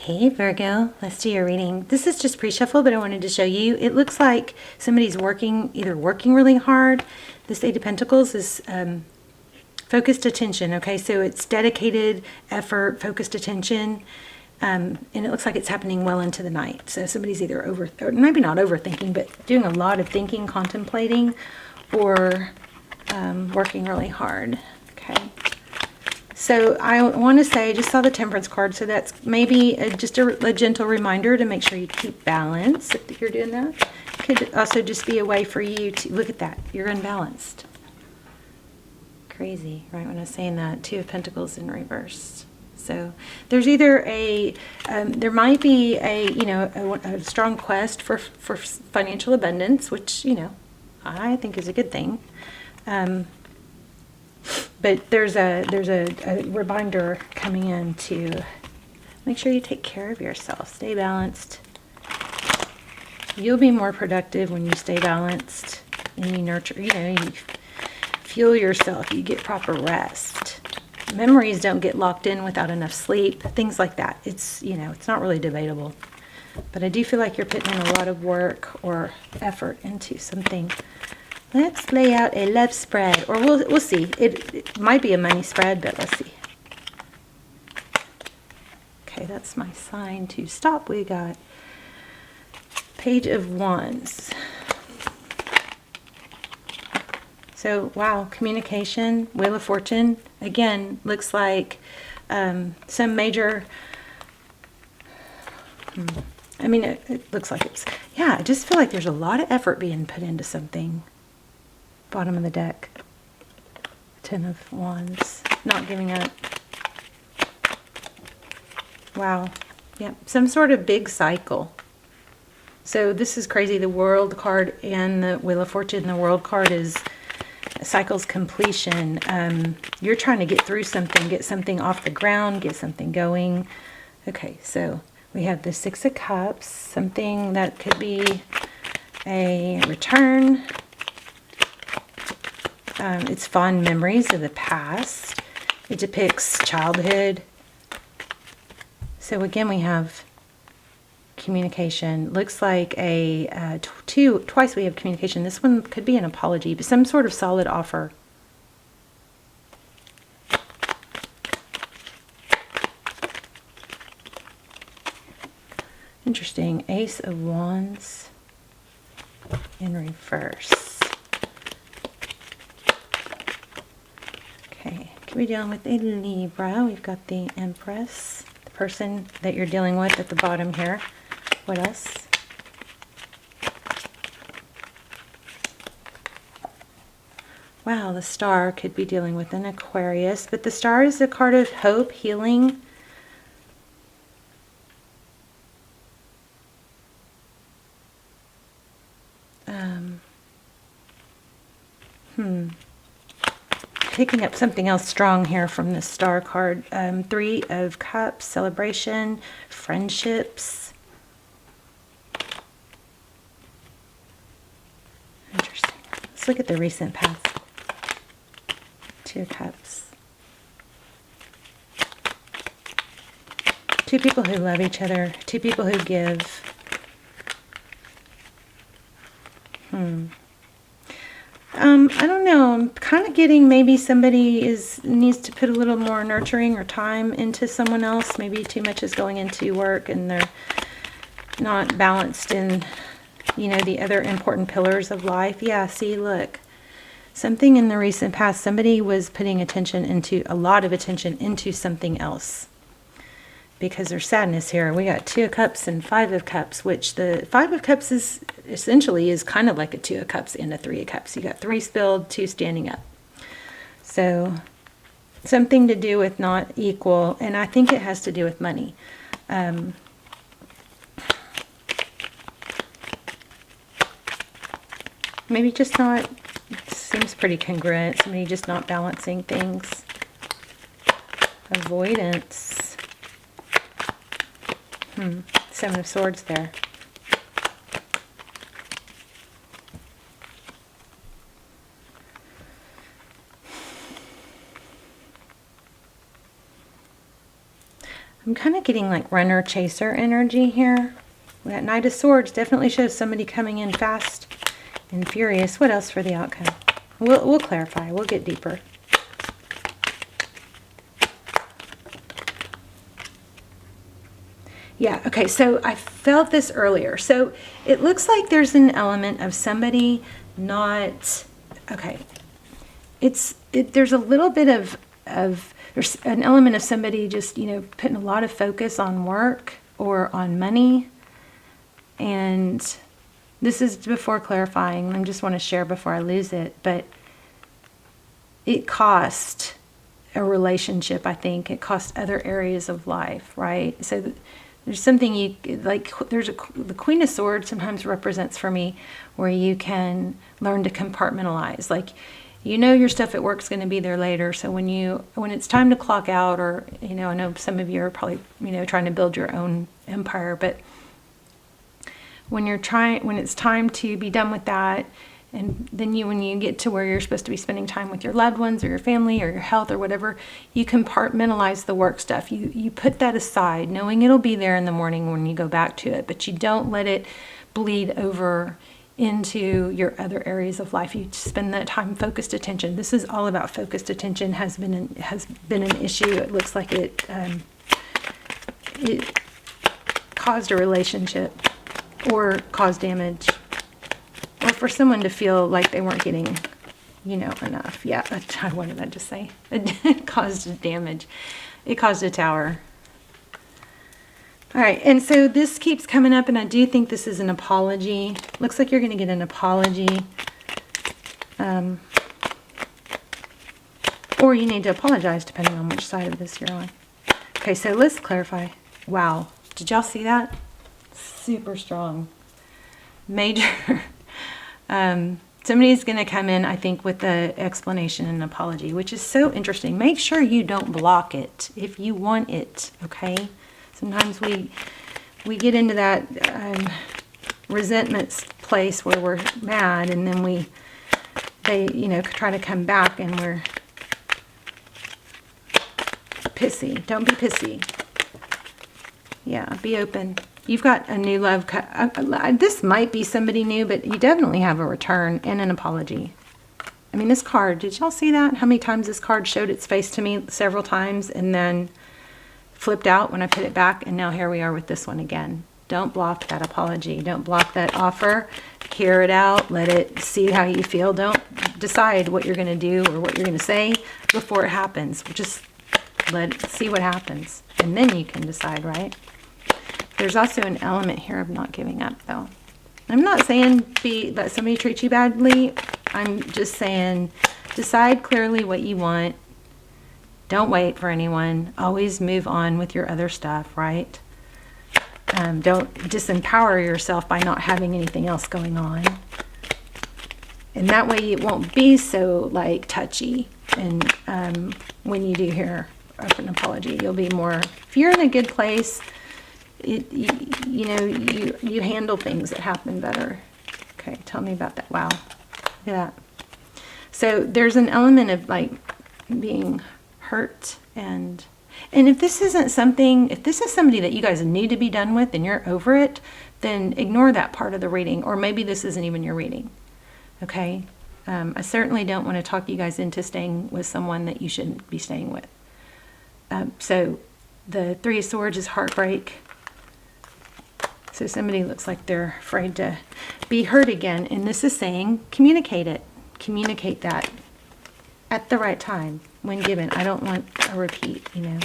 Hey Virgo, let's do your reading. This is just pre-shuffle, but I wanted to show you. It looks like somebody's either working really hard. This Eight of Pentacles is focused attention, okay? So it's dedicated effort, focused attention, and it looks like it's happening well into the night. So somebody's either or maybe not overthinking, but doing a lot of thinking, contemplating, or working really hard, okay? So I want to say, I just saw the Temperance card, so that's maybe just a gentle reminder to make sure you keep balance if you're doing that. Could also just be a way for you to, look at that, you're unbalanced. Crazy, right, when I was saying that, Two of Pentacles in reverse. So there's either there might be a strong quest for financial abundance, which, I think is a good thing. But there's a reminder coming in to make sure you take care of yourself. Stay balanced. You'll be more productive when you stay balanced and you nurture, you fuel yourself, you get proper rest. Memories don't get locked in without enough sleep, things like that. It's, it's not really debatable. But I do feel like you're putting in a lot of work or effort into something. Let's lay out a love spread, or we'll see. It might be a money spread, but let's see. Okay, that's my sign to stop. We got Page of Wands. So, wow, communication, Wheel of Fortune. Again, looks like some major... I mean, it looks like it's... Yeah, I just feel like there's a lot of effort being put into something. Bottom of the deck. Ten of Wands. Not giving up. Wow. Yep. Some sort of big cycle. So this is crazy. The World card and the Wheel of Fortune. The World card is cycle's completion. You're trying to get through something. Get something off the ground. Get something going. Okay. So we have the Six of Cups. Something that could be a return. It's fond memories of the past. It depicts childhood. So again, we have communication. Looks like twice we have communication. This one could be an apology, but some sort of solid offer. Interesting. Ace of Wands in reverse. Okay, could be dealing with a Libra. We've got the Empress, the person that you're dealing with at the bottom here. What else? Wow, the Star could be dealing with an Aquarius, but the Star is a card of hope, healing. Picking up something else strong here from the Star card. Three of Cups, celebration, friendships. Interesting. Let's look at the recent past. Two of Cups. Two people who love each other. Two people who give. I don't know. I'm kind of getting maybe somebody needs to put a little more nurturing or time into someone else. Maybe too much is going into work and they're not balanced in, the other important pillars of life. Yeah, see, look. Something in the recent past, somebody was putting a lot of attention into something else. Because there's sadness here. We got Two of Cups and Five of Cups, which the Five of Cups is kind of like a Two of Cups and a Three of Cups. You got three spilled, two standing up. So something to do with not equal, and I think it has to do with money. Maybe just not, seems pretty congruent. Somebody just not balancing things. Avoidance. Seven of Swords there. I'm kind of getting like runner chaser energy here. That Knight of Swords definitely shows somebody coming in fast and furious. What else for the outcome? We'll clarify. We'll get deeper. Yeah, okay, so I felt this earlier. So it looks like there's an element of somebody not, okay, there's a little bit of there's an element of somebody just, you know, putting a lot of focus on work or on money. And this is before clarifying. I just want to share before I lose it, but it cost a relationship, I think. It cost other areas of life, right? So there's something you, like, the Queen of Swords sometimes represents for me where you can learn to compartmentalize. Like, you know your stuff at work's going to be there later. So when it's time to clock out, or, you know, I know some of you are probably, you know, trying to build your own empire, but when it's time to be done with that, and then when you get to where you're supposed to be spending time with your loved ones or your family or your health or whatever, you compartmentalize the work stuff. You put that aside, knowing it'll be there in the morning when you go back to it, but you don't let it bleed over into your other areas of life. You spend that time focused attention. This is all about focused attention. Has been an issue. It looks like it caused a relationship or caused damage, or for someone to feel like they weren't getting, you know, enough. Yeah, what did I just say? It caused damage. It caused a tower. All right, and so this keeps coming up, and I do think this is an apology. Looks like you're going to get an apology. Or you need to apologize, depending on which side of this you're on. Okay, so let's clarify. Wow, did y'all see that? Super strong. Major. Somebody's going to come in, I think, with the explanation and apology, which is so interesting. Make sure you don't block it if you want it, okay? Sometimes we get into that resentment place where we're mad, and then they, you know, try to come back and we're pissy. Don't be pissy. Yeah, be open. You've got a new love. This might be somebody new, but you definitely have a return and an apology. I mean, this card, did y'all see that? How many times this card showed its face to me? Several times, and then flipped out when I put it back, and now here we are with this one again. Don't block that apology. Don't block that offer. Hear it out. Let it see how you feel. Don't decide what you're going to do or what you're going to say before it happens. Just see what happens, and then you can decide, right? There's also an element here of not giving up, though. I'm not saying let somebody treat you badly. I'm just saying decide clearly what you want. Don't wait for anyone. Always move on with your other stuff, right? Don't disempower yourself by not having anything else going on. And that way it won't be so, like, touchy. And when you do hear an apology, you'll be more, if you're in a good place, you know, you handle things that happen better. Okay, tell me about that. Wow, look at that. So there's an element of, like, being hurt, and if this isn't something, if this is somebody that you guys need to be done with and you're over it, then ignore that part of the reading, or maybe this isn't even your reading. Okay, I certainly don't want to talk you guys into staying with someone that you shouldn't be staying with. So the Three of Swords is heartbreak. So somebody looks like they're afraid to be hurt again. And this is saying, communicate it. Communicate that at the right time when given. I don't want a repeat, you know.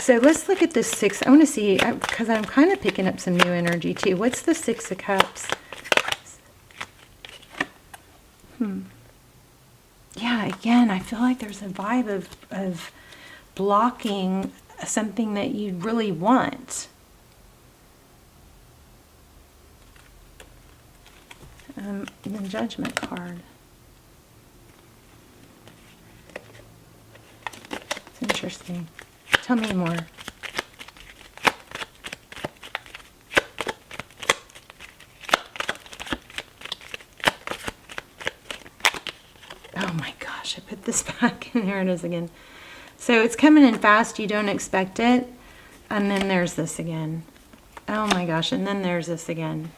So let's look at the Six. I want to see, because I'm kind of picking up some new energy too. What's the Six of Cups? Yeah, again, I feel like there's a vibe of blocking something that you really want. The Judgment card. It's interesting. Tell me more. Oh my gosh, I put this Here it is again. So it's coming in fast. You don't expect it. And then there's this again. Oh my gosh. And then there's this again.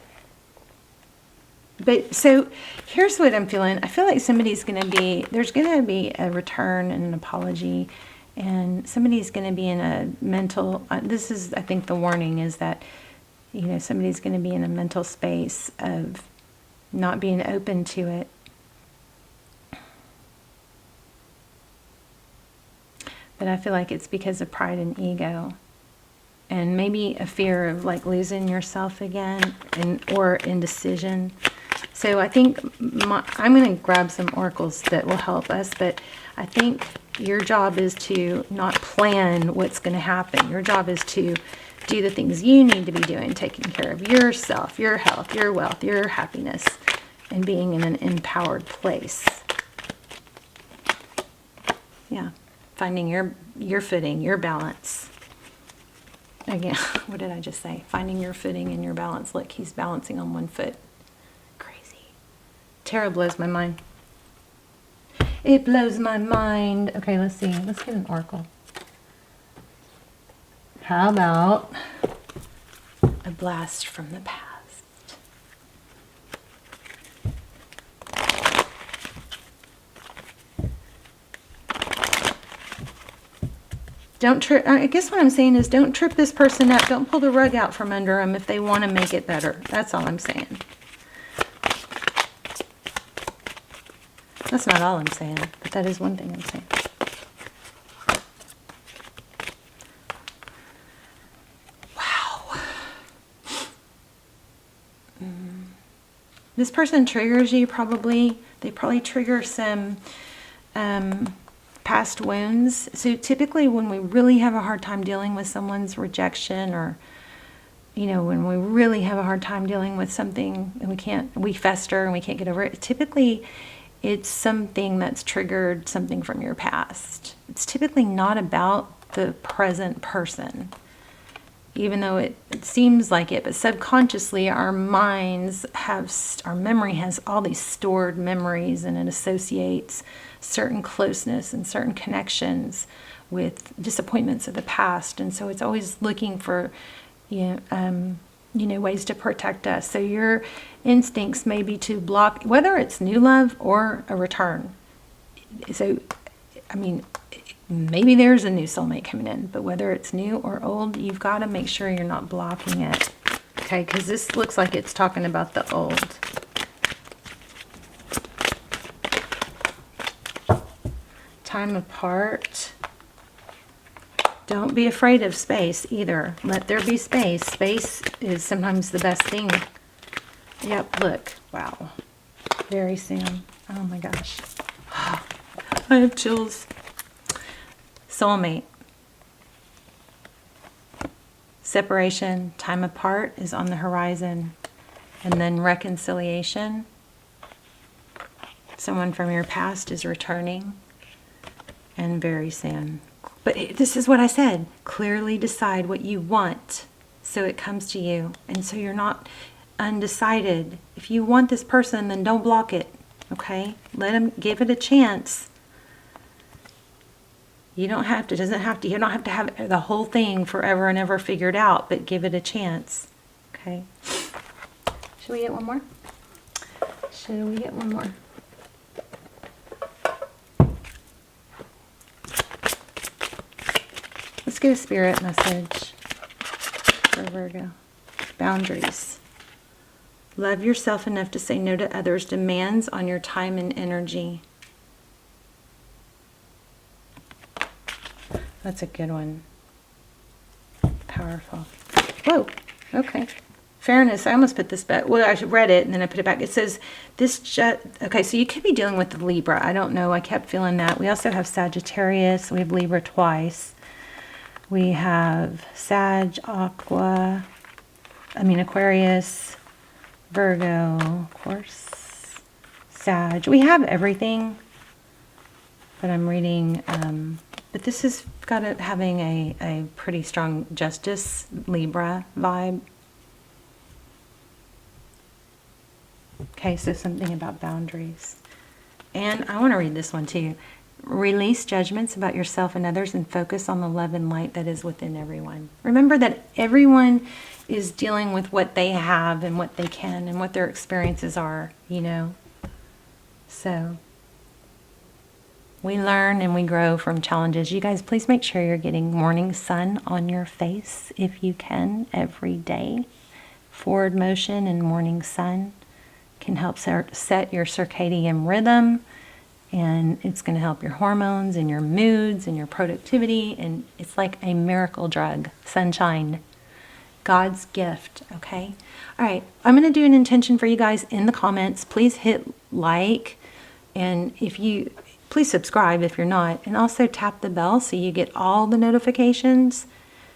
But so here's what I'm feeling. I feel like somebody's going to be, there's going to be a return and an apology, and somebody's going to be in a mental, this is, I think the warning is that, you know, somebody's going to be in a mental space of not being open to it. But I feel like it's because of pride and ego. And maybe a fear of like losing yourself again, or indecision. So I think I'm going to grab some oracles that will help us, but I think your job is to not plan what's going to happen. Your job is to do the things you need to be doing, taking care of yourself, your health, your wealth, your happiness, and being in an empowered place. Yeah, finding your footing, your balance. Again, what did I just say? Finding your footing and your balance. Look, he's balancing on one foot. Tarot blows my mind. It blows my mind. Okay, let's see. Let's get an oracle. How about a blast from the past? Don't trip. I guess what I'm saying is don't trip this person up. Don't pull the rug out from under them if they want to make it better. That's all I'm saying. That's not all I'm saying, but that is one thing I'm saying. Wow. This person triggers you probably. They probably trigger some past wounds. So typically when we really have a hard time dealing with someone's rejection, or, you know, when we really have a hard time dealing with something and we fester and we can't get over it, typically it's something that's triggered something from your past. It's typically not about the present person, even though it seems like it, but subconsciously our minds have, our memory has all these stored memories, and it associates certain closeness and certain connections with disappointments of the past. And so it's always looking for, ways to protect us. So your instincts may be to block, whether it's new love or a return. So, I mean, maybe there's a new soulmate coming in, but whether it's new or old, you've got to make sure you're not blocking it. Okay, because this looks like it's talking about the old. Time apart. Don't be afraid of space either. Let there be space. Space is sometimes the best thing. Yep, look. Wow. Very soon. Oh my gosh. I have chills. Soulmate. Separation, time apart is on the horizon. And then reconciliation. Someone from your past is returning. And very soon. But this is what I said. Clearly decide what you want so it comes to you. And so you're not undecided. If you want this person, then don't block it. Okay? Let them, give it a chance. You don't have to, you don't have to have the whole thing forever and ever figured out, but give it a chance. Okay? Should we get one more? Should we get one more? Let's get a spirit message for Virgo. Boundaries. Love yourself enough to say no to others' demands on your time and energy. That's a good one. Powerful. Whoa. Okay. Fairness. I almost put this back. Well, I read it and then I put it back. It says okay, so you could be dealing with the Libra. I don't know. I kept feeling that. We also have Sagittarius. We have Libra twice. We have Aquarius, Virgo, of course, Sag. We have everything, but I'm reading, but this has got it having a pretty strong Justice, Libra vibe. Okay, so something about boundaries. And I want to read this one too. Release judgments about yourself and others and focus on the love and light that is within everyone. Remember that everyone is dealing with what they have and what they can and what their experiences are, you know. So we learn and we grow from challenges. You guys, please make sure you're getting morning sun on your face if you can every day. Forward motion and morning sun can help set your circadian rhythm, and it's going to help your hormones and your moods and your productivity, and it's like a miracle drug. Sunshine, God's gift. Okay, all right, I'm going to do an intention for you guys in the comments. Please hit like, and if you please subscribe if you're not, and also tap the bell so you get all the notifications.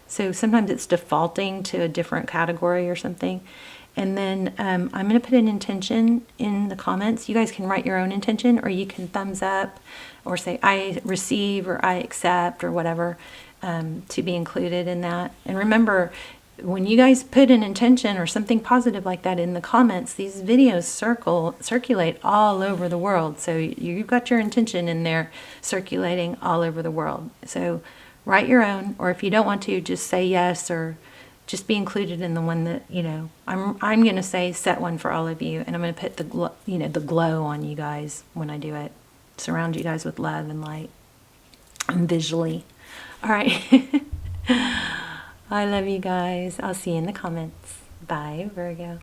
So sometimes it's defaulting to a different category or something. And then I'm going to put an intention in the comments. You guys can write your own intention, or you can thumbs up or say I receive or I accept or whatever, to be included in that. And remember, when you guys put an intention or something positive like that in the comments, these videos circulate all over the world. So you've got your intention in there circulating all over the world. So write your own, or if you don't want to, just say yes, or just be included in the one that, you know, I'm going to say set one for all of you, and I'm going to put the glow on you guys when I do it. Surround you guys with love and light, and visually. All right. I love you guys. I'll see you in the comments. Bye, Virgo.